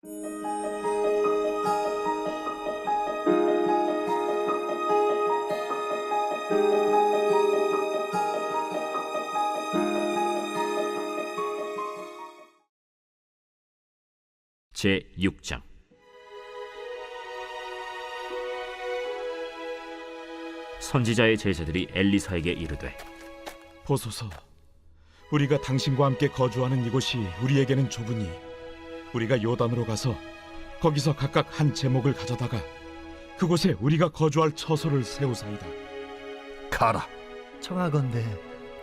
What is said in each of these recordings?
제6장. 선지자의 제자들이 엘리사에게 이르되, 보소서, 우리가 당신과 함께 거주하는 이곳이 우리에게는 좁으니 우리가 요단으로 가서 거기서 각각 한 제목을 가져다가 그곳에 우리가 거주할 처소를 세우사이다. 가라. 청하건대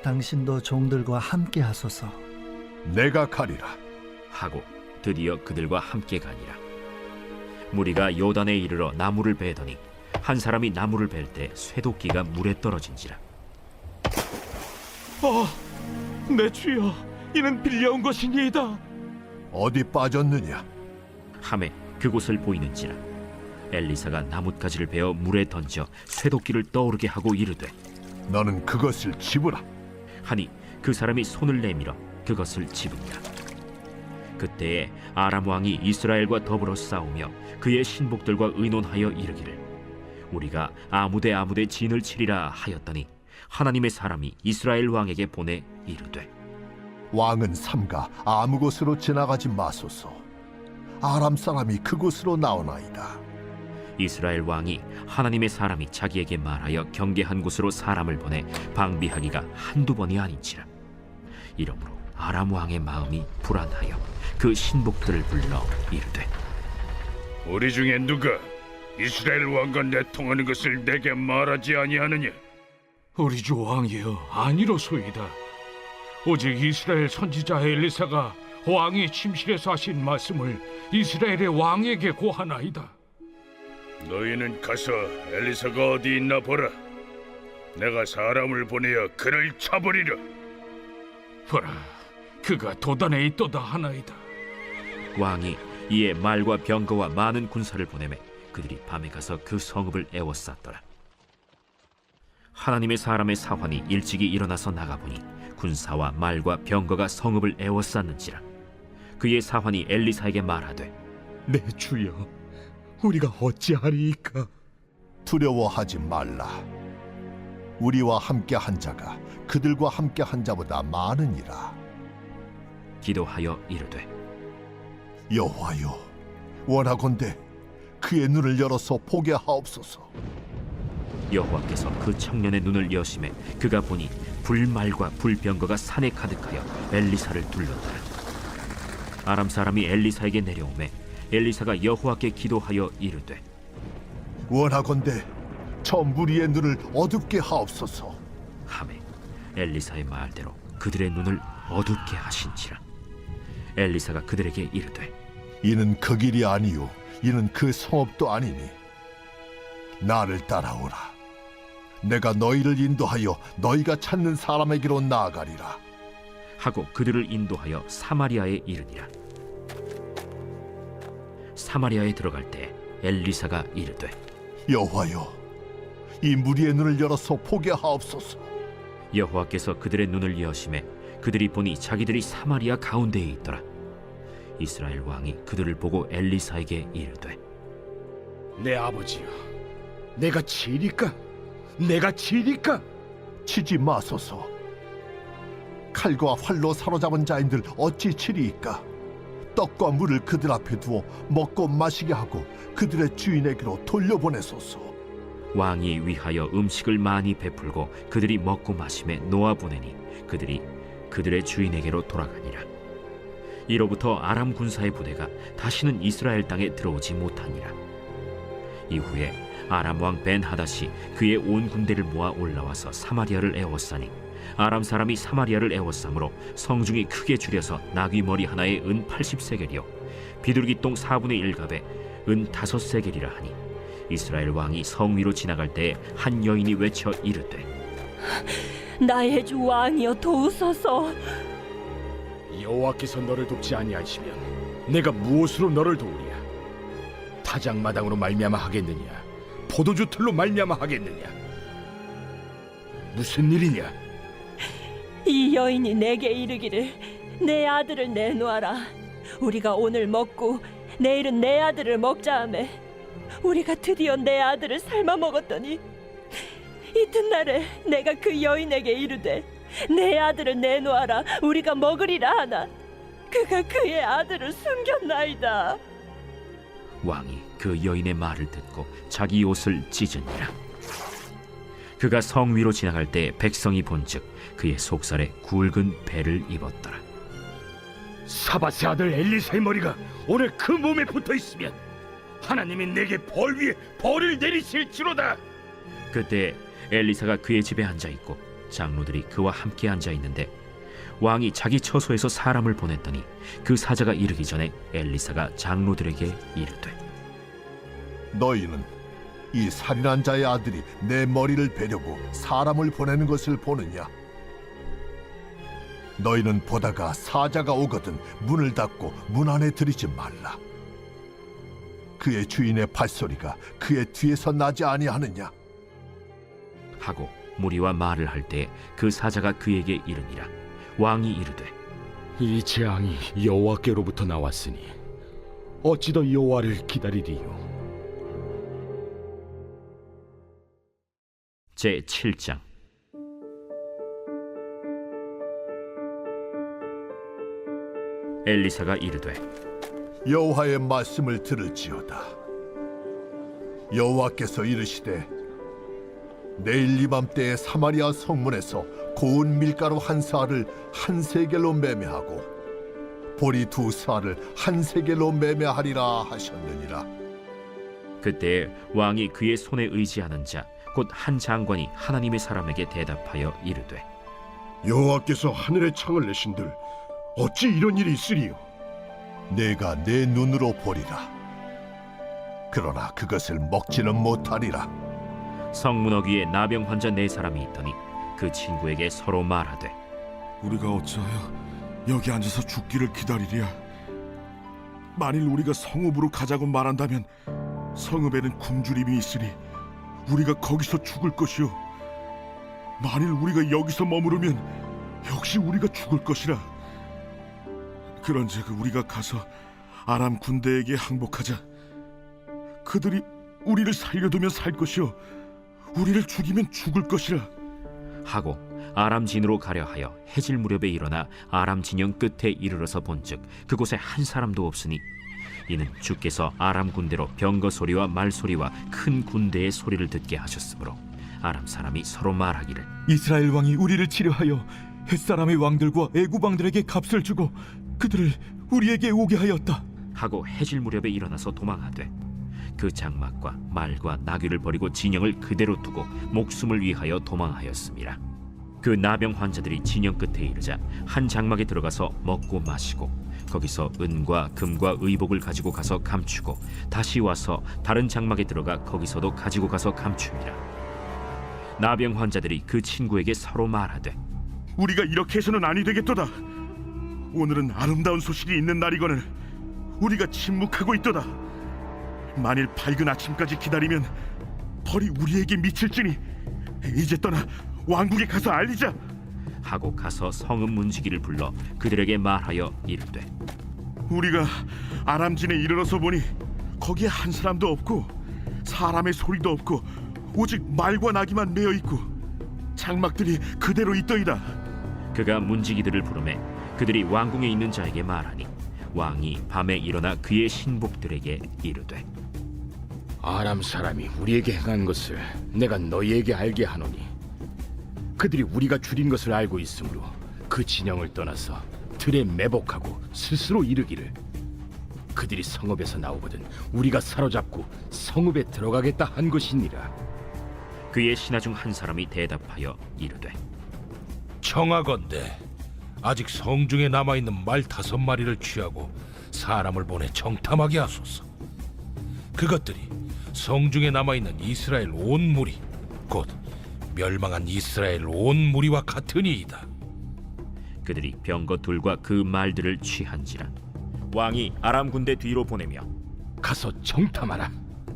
당신도 종들과 함께 하소서. 내가 가리라. 하고 드디어 그들과 함께 가니라. 무리가 요단에 이르러 나무를 베더니 한 사람이 나무를 벨 때 쇠도끼가 물에 떨어진지라. 내 주여, 이는 빌려온 것이니이다. 어디 빠졌느냐? 하매 그곳을 보이는지라. 엘리사가 나뭇가지를 베어 물에 던져 쇠도끼를 떠오르게 하고 이르되, 너는 그것을 집으라. 하니 그 사람이 손을 내밀어 그것을 집으니라. 그때에 아람 왕이 이스라엘과 더불어 싸우며 그의 신복들과 의논하여 이르기를, 우리가 아무데 진을 치리라 하였더니 하나님의 사람이 이스라엘 왕에게 보내 이르되, 왕은 삼가 아무 곳으로 지나가지 마소서. 아람 사람이 그곳으로 나오나이다. 이스라엘 왕이 하나님의 사람이 자기에게 말하여 경계한 곳으로 사람을 보내 방비하기가 한두 번이 아닌지라. 이러므로 아람 왕의 마음이 불안하여 그 신복들을 불러 이르되, 우리 중에 누가 이스라엘 왕과 내통하는 것을 내게 말하지 아니하느냐? 우리 주 왕이여, 아니로소이다. 오직 이스라엘 선지자 엘리사가 왕이 침실에서 하신 말씀을 이스라엘의 왕에게 고하나이다. 너희는 가서 엘리사가 어디 있나 보라. 내가 사람을 보내어 그를 쳐버리라. 보라, 그가 도단에 있도다 하나이다. 왕이 이에 말과 병거와 많은 군사를 보내매 그들이 밤에 가서 그 성읍을 에워쌌더라. 하나님의 사람의 사환이 일찍이 일어나서 나가보니 군사와 말과 병거가 성읍을 에워쌌는지라. 그의 사환이 엘리사에게 말하되, 내 주여, 우리가 어찌하리이까? 두려워하지 말라. 우리와 함께 한 자가 그들과 함께 한 자보다 많으니라. 기도하여 이르되, 여호와여, 원하건대 그의 눈을 열어서 보게 하옵소서. 여호와께서 그 청년의 눈을 여심해 그가 보니 불말과 불병거가 산에 가득하여 엘리사를 둘렀더라. 아람 사람이 엘리사에게 내려오매 엘리사가 여호와께 기도하여 이르되, 원하건대 저 무리의 눈을 어둡게 하옵소서. 하매 엘리사의 말대로 그들의 눈을 어둡게 하신지라. 엘리사가 그들에게 이르되, 이는 그 길이 아니요 이는 그 성읍도 아니니 나를 따라오라. 내가 너희를 인도하여 너희가 찾는 사람에게로 나아가리라. 하고 그들을 인도하여 사마리아에 이르니라. 사마리아에 들어갈 때 엘리사가 이르되, 여호와여, 이 무리의 눈을 열어서 보게 하옵소서. 여호와께서 그들의 눈을 여심해 그들이 보니 자기들이 사마리아 가운데에 있더라. 이스라엘 왕이 그들을 보고 엘리사에게 이르되, 내 아버지여, 내가 치리까? 내가 치리까? 치지 마소서. 칼과 활로 사로잡은 자인들 어찌 치리이까? 떡과 물을 그들 앞에 두어 먹고 마시게 하고 그들의 주인에게로 돌려보내소서. 왕이 위하여 음식을 많이 베풀고 그들이 먹고 마심에 놓아보내니 그들이 그들의 주인에게로 돌아가니라. 이로부터 아람 군사의 부대가 다시는 이스라엘 땅에 들어오지 못하니라. 이후에 아람 왕 벤하닷이 그의 온 군대를 모아 올라와서 사마리아를 에워싸니 아람 사람이 사마리아를 에워싸므로 성중이 크게 줄여서 나귀 머리 하나에 은 80세겔이요 비둘기 똥 4분의 1갑에 은 5세겔이라 하니, 이스라엘 왕이 성 위로 지나갈 때에 한 여인이 외쳐 이르되, 나의 주 왕이여, 도우소서. 여호와께서 너를 돕지 아니하시면 내가 무엇으로 너를 도우랴? 타작마당으로 말미암아 하겠느냐? 포도주 틀로 말미암아 하겠느냐? 무슨 일이냐? 이 여인이 내게 이르기를 내 아들을 내놓아라. 우리가 오늘 먹고 내일은 내 아들을 먹자 하매 우리가 드디어 내 아들을 삶아 먹었더니 이튿날에 내가 그 여인에게 이르되 내 아들을 내놓아라 우리가 먹으리라 하나 그가 그의 아들을 숨겼나이다. 왕이 그 여인의 말을 듣고 자기 옷을 찢으니라. 그가 성 위로 지나갈 때 백성이 본즉 그의 속살에 굵은 배를 입었더라. 사밧의 아들 엘리사의 머리가 오늘 그 몸에 붙어 있으면 하나님이 내게 벌 위에 벌을 내리실지로다. 그때 엘리사가 그의 집에 앉아 있고 장로들이 그와 함께 앉아 있는데 왕이 자기 처소에서 사람을 보냈더니 그 사자가 이르기 전에 엘리사가 장로들에게 이르되 너희는 이 살인한 자의 아들이 내 머리를 베려고 사람을 보내는 것을 보느냐? 너희는 보다가 사자가 오거든 문을 닫고 문 안에 들이지 말라. 그의 주인의 발소리가 그의 뒤에서 나지 아니하느냐? 하고 무리와 말을 할 때 그 사자가 그에게 이르니라. 왕이 이르되 이 재앙이 여호와께로부터 나왔으니 어찌 더 여호와를 기다리리요? 제7장. 엘리사가 이르되 여호와의 말씀을 들을지어다. 여호와께서 이르시되 내일 이맘때에 사마리아 성문에서 고운 밀가루 한 사알을 한 세겔로 매매하고 보리 두 사알을 한 세겔로 매매하리라 하셨느니라. 그때 왕이 그의 손에 의지하는 자 곧 한 장관이 하나님의 사람에게 대답하여 이르되 여호와께서 하늘의 창을 내신들 어찌 이런 일이 있으리요? 내가 내 눈으로 보리라. 그러나 그것을 먹지는 못하리라. 성문어 위에 나병 환자 4사람이 있더니 그 친구에게 서로 말하되 우리가 어찌하여 여기 앉아서 죽기를 기다리랴? 만일 우리가 성읍으로 가자고 말한다면 성읍에는 굶주림이 있으니 우리가 거기서 죽을 것이요 만일 우리가 여기서 머무르면 역시 우리가 죽을 것이라. 그런즉 우리가 가서 아람 군대에게 항복하자. 그들이 우리를 살려두면 살 것이요 우리를 죽이면 죽을 것이라. 하고 아람 진으로 가려 하여 해질 무렵에 일어나 아람 진영 끝에 이르러서 본즉 그곳에 한 사람도 없으니 이는 주께서 아람 군대로 병거 소리와 말 소리와 큰 군대의 소리를 듣게 하셨으므로 아람 사람이 서로 말하기를 이스라엘 왕이 우리를 치려하여 햇사람의 왕들과 애굽 왕들에게 값을 주고 그들을 우리에게 오게 하였다 하고 해질 무렵에 일어나서 도망하되 그 장막과 말과 나귀를 버리고 진영을 그대로 두고 목숨을 위하여 도망하였습니다. 그 나병 환자들이 진영 끝에 이르자 한 장막에 들어가서 먹고 마시고 거기서 은과 금과 의복을 가지고 가서 감추고 다시 와서 다른 장막에 들어가 거기서도 가지고 가서 감춥니다. 나병 환자들이 그 친구에게 서로 말하되 우리가 이렇게 해서는 아니 되겠도다. 오늘은 아름다운 소식이 있는 날이거늘 우리가 침묵하고 있도다. 만일 밝은 아침까지 기다리면 벌이 우리에게 미칠지니 이제 떠나 왕국에 가서 알리자. 하고 가서 성읍 문지기를 불러 그들에게 말하여 이르되 우리가 아람진에 이르러서 보니 거기에 한 사람도 없고 사람의 소리도 없고 오직 말과 나귀만 메어 있고 장막들이 그대로 있더이다. 그가 문지기들을 부르매 그들이 왕궁에 있는 자에게 말하니 왕이 밤에 일어나 그의 신복들에게 이르되 아람 사람이 우리에게 행한 것을 내가 너희에게 알게 하노니 그들이 우리가 줄인 것을 알고 있으므로 그 진영을 떠나서 들에 매복하고 스스로 이르기를 그들이 성읍에서 나오거든 우리가 사로잡고 성읍에 들어가겠다 한 것이니라. 그의 신하 중 한 사람이 대답하여 이르되 청하건대 아직 성중에 남아있는 말 5마리를 취하고 사람을 보내 정탐하게 하소서. 그것들이 성중에 남아있는 이스라엘 온 무리 곧 멸망한 이스라엘 온 무리와 같으니이다. 그들이 병거 둘과 그 말들을 취한지라 왕이 아람 군대 뒤로 보내며 가서 정탐하라.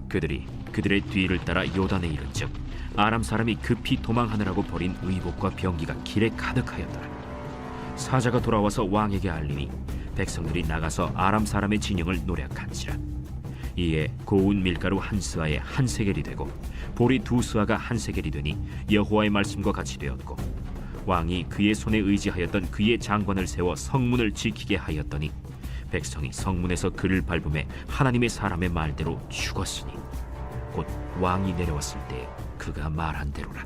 그들이 그들의 뒤를 따라 요단에 이른즉 아람 사람이 급히 도망하느라고 버린 의복과 병기가 길에 가득하였더라. 사자가 돌아와서 왕에게 알리니 백성들이 나가서 아람 사람의 진영을 노략한지라. 이에 고운 밀가루 한 스아에 한 세겔이 되고 보리 두 스아가 한 세겔이 되니 여호와의 말씀과 같이 되었고, 왕이 그의 손에 의지하였던 그의 장관을 세워 성문을 지키게 하였더니 백성이 성문에서 그를 밟음에 하나님의 사람의 말대로 죽었으니 곧 왕이 내려왔을 때 그가 말한 대로라.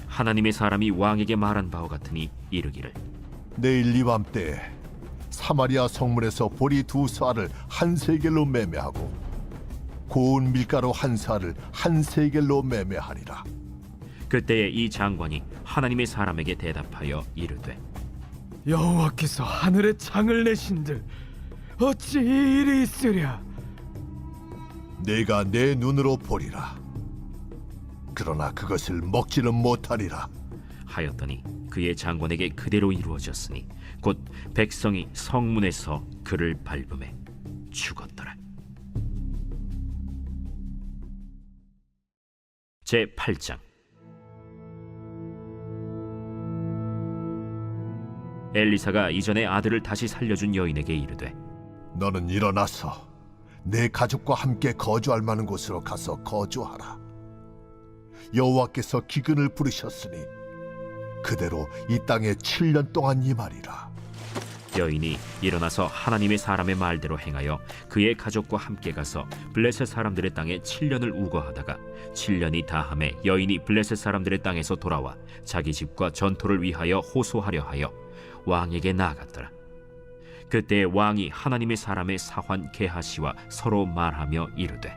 하나님의 사람이 왕에게 말한 바와 같으니 이르기를, 내일 이밤때 사마리아 성문에서 보리 두 스아를 한 세겔로 매매하고 고운 밀가루 한 스아를 한 세겔로 매매하리라. 그때에 이 장관이 하나님의 사람에게 대답하여 이르되, 여호와께서 하늘에 창을 내신들 어찌 이 일이 있으랴? 내가 내 눈으로 보리라. 그러나 그것을 먹지는 못하리라. 하였더니 그의 장관에게 그대로 이루어졌으니 곧 백성이 성문에서 그를 밟음에 죽었더라. 제 8장. 엘리사가 이전에 아들을 다시 살려준 여인에게 이르되, 너는 일어나서 내 가족과 함께 거주할 만한 곳으로 가서 거주하라. 여호와께서 기근을 부르셨으니 그대로 이 땅에 7년 동안 임하리라. 여인이 일어나서 하나님의 사람의 말대로 행하여 그의 가족과 함께 가서 블레셋 사람들의 땅에 7년을 우거하다가 7년이 다함에 여인이 블레셋 사람들의 땅에서 돌아와 자기 집과 전토를 위하여 호소하려 하여 왕에게 나아갔더라. 그때 왕이 하나님의 사람의 사환 게하시와 서로 말하며 이르되,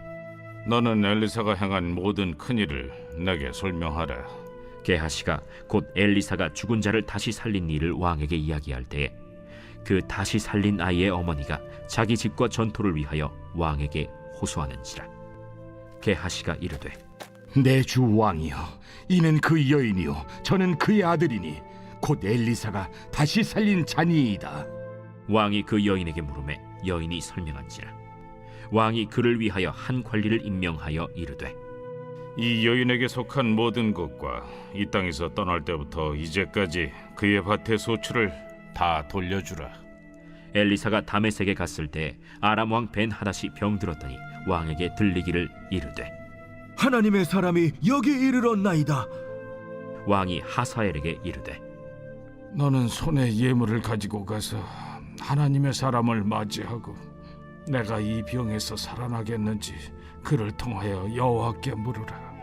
너는 엘리사가 행한 모든 큰일을 내게 설명하라. 게하시가 곧 엘리사가 죽은 자를 다시 살린 일을 왕에게 이야기할 때에 그 다시 살린 아이의 어머니가 자기 집과 전토를 위하여 왕에게 호소하는지라. 게하시가 이르되, 내 주 왕이여, 이는 그 여인이요 저는 그의 아들이니 곧 엘리사가 다시 살린 자니이다. 왕이 그 여인에게 물으매 여인이 설명한지라. 왕이 그를 위하여 한 관리를 임명하여 이르되, 이 여인에게 속한 모든 것과 이 땅에서 떠날 때부터 이제까지 그의 밭의 소출을 다 돌려주라. 엘리사가 다메섹에 갔을 때 아람 왕 벤하닷이 병들었더니 왕에게 들리기를 이르되, 하나님의 사람이 여기 이르렀나이다. 왕이 하사엘에게 이르되, 너는 손에 예물을 가지고 가서 하나님의 사람을 맞이하고 내가 이 병에서 살아나겠는지 그를 통하여 여호와께 물으라.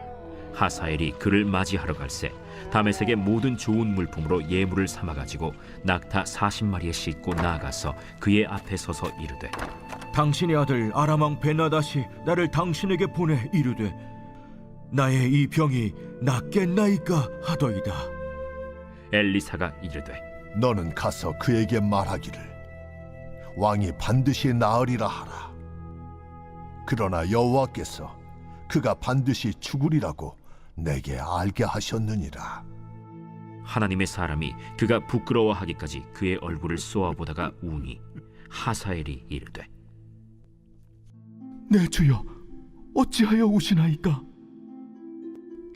하사엘이 그를 맞이하러 갈새 다메섹의 모든 좋은 물품으로 예물을 삼아가지고 낙타 40마리에 싣고 나아가서 그의 앞에 서서 이르되, 당신의 아들 아람 왕 벤하닷이 나를 당신에게 보내 이르되 나의 이 병이 낫겠나이까 하더이다. 엘리사가 이르되, 너는 가서 그에게 말하기를 왕이 반드시 나으리라 하라. 그러나 여호와께서 그가 반드시 죽으리라고 내게 알게 하셨느니라. 하나님의 사람이 그가 부끄러워하기까지 그의 얼굴을 쏘아보다가 우니 하사엘이 이르되, 내 주여, 어찌하여 우시나이까?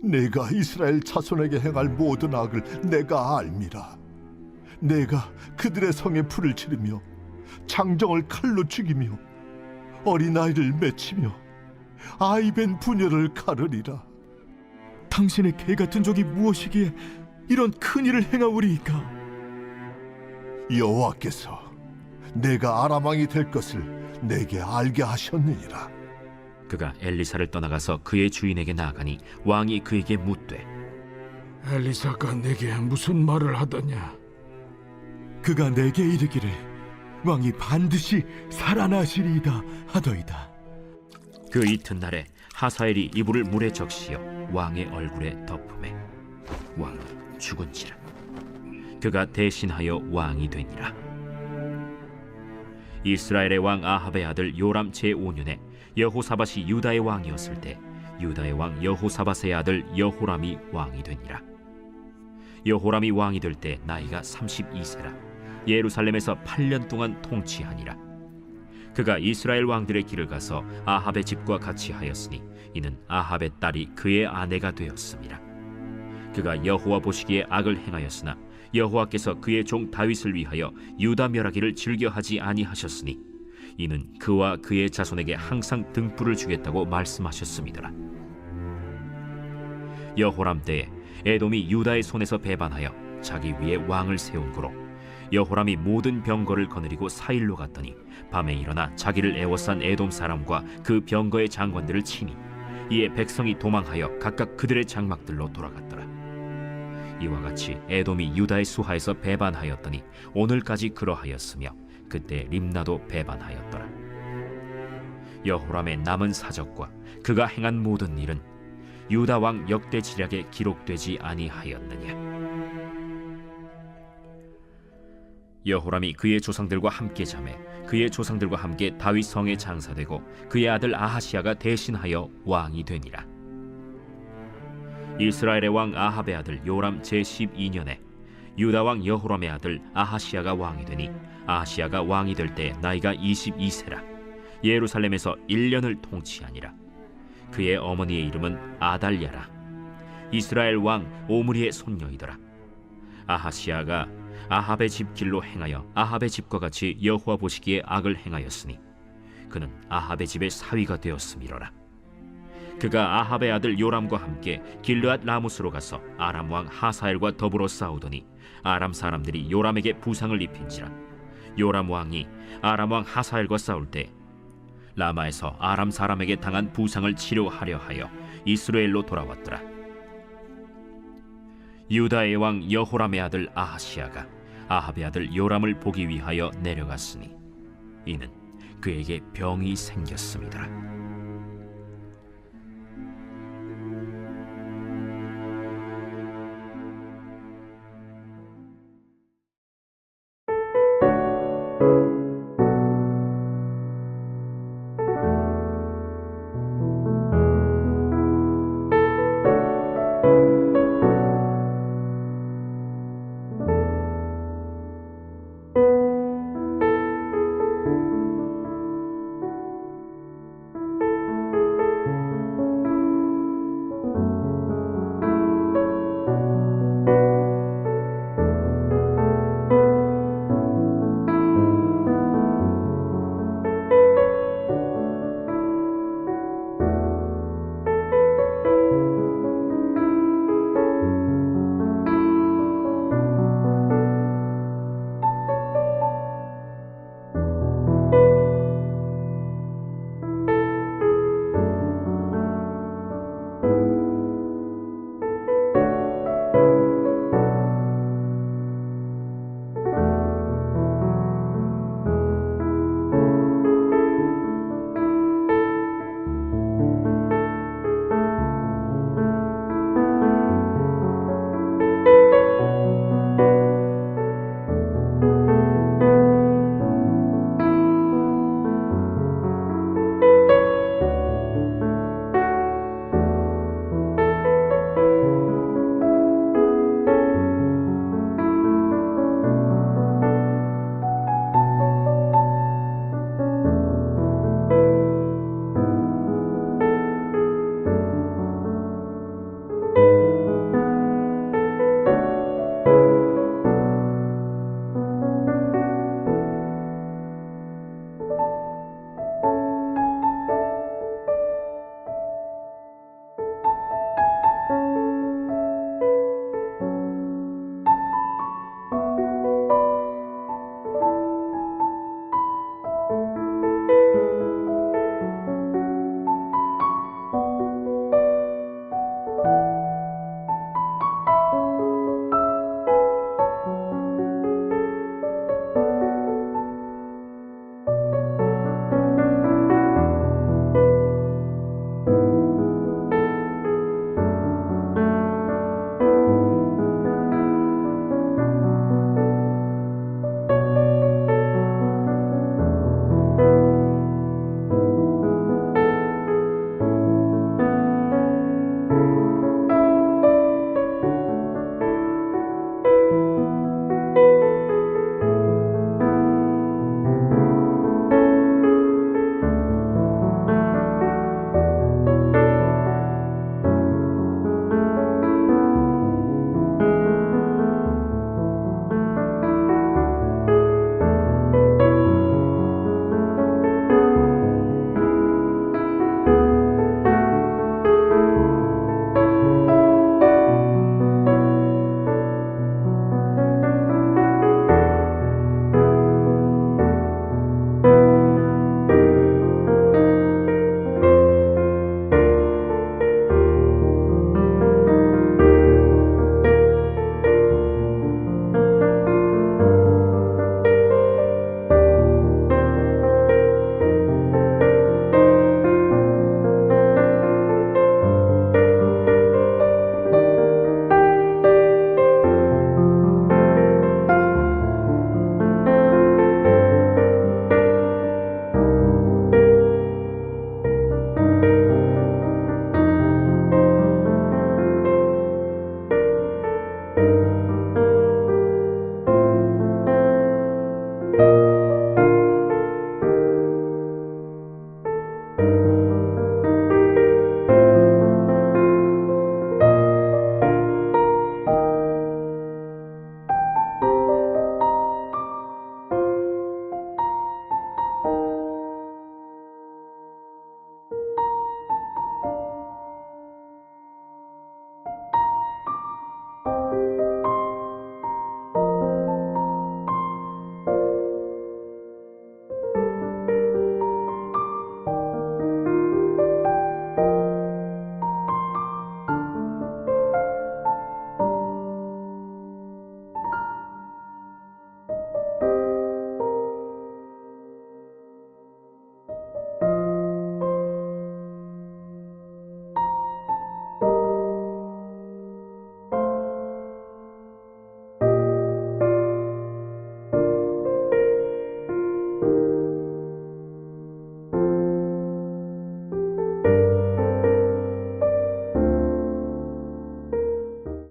내가 이스라엘 자손에게 행할 모든 악을 내가 알미라. 내가 그들의 성에 불을 지르며 장정을 칼로 죽이며 어린아이를 맺히며 아이벤 부녀를 가르리라. 당신의 개 같은 적이 무엇이기에 이런 큰 일을 행하오리이까? 여호와께서 내가 아람 왕이 될 것을 내게 알게 하셨느니라. 그가 엘리사를 떠나가서 그의 주인에게 나아가니 왕이 그에게 묻되, 엘리사가 내게 무슨 말을 하더냐? 그가 내게 이르기를 왕이 반드시 살아나시리이다 하더이다. 그 이튿날에 하사엘이 이불을 물에 적시어 왕의 얼굴에 덮음에 왕이 죽은지라. 그가 대신하여 왕이 되니라. 이스라엘의 왕 아합의 아들 요람 제5년에 여호사밧이 유다의 왕이었을 때 유다의 왕 여호사밧의 아들 여호람이 왕이 되니라. 여호람이 왕이 될 때 나이가 32세라. 예루살렘에서 8년 동안 통치하니라. 그가 이스라엘 왕들의 길을 가서 아합의 집과 같이 하였으니 이는 아합의 딸이 그의 아내가 되었음이라. 그가 여호와 보시기에 악을 행하였으나 여호와께서 그의 종 다윗을 위하여 유다 멸하기를 즐겨하지 아니하셨으니 이는 그와 그의 자손에게 항상 등불을 주겠다고 말씀하셨음이더라. 여호람 때에 에돔이 유다의 손에서 배반하여 자기 위에 왕을 세운 고로 여호람이 모든 병거를 거느리고 사일로 갔더니 밤에 일어나 자기를 애워싼 에돔 사람과 그 병거의 장관들을 치니 이에 백성이 도망하여 각각 그들의 장막들로 돌아갔더라. 이와 같이 에돔이 유다의 수하에서 배반하였더니 오늘까지 그러하였으며 그때 림나도 배반하였더라. 여호람의 남은 사적과 그가 행한 모든 일은 유다 왕 역대 지략에 기록되지 아니하였느냐. 여호람이 그의 조상들과 함께 자매 그의 조상들과 함께 다윗 성에 장사되고 그의 아들 아하시아가 대신하여 왕이 되니라. 이스라엘의 왕 아합의 아들 요람 제12년에 유다 왕 여호람의 아들 아하시아가 왕이 되니 아하시아가 왕이 될 때 나이가 22세라. 예루살렘에서 1년을 통치하니라. 그의 어머니의 이름은 아달랴라. 이스라엘 왕 오므리의 손녀이더라. 아하시아가 아합의 집 길로 행하여 아합의 집과 같이 여호와 보시기에 악을 행하였으니 그는 아합의 집의 사위가 되었음이로라. 그가 아합의 아들 요람과 함께 길르앗 라무스로 가서 아람 왕 하사엘과 더불어 싸우더니 아람 사람들이 요람에게 부상을 입힌지라. 요람 왕이 아람 왕 하사엘과 싸울 때 라마에서 아람 사람에게 당한 부상을 치료하려 하여 이스라엘로 돌아왔더라. 유다의 왕 여호람의 아들 아하시아가 아합의 아들 요람을 보기 위하여 내려갔으니 이는 그에게 병이 생겼음이더라.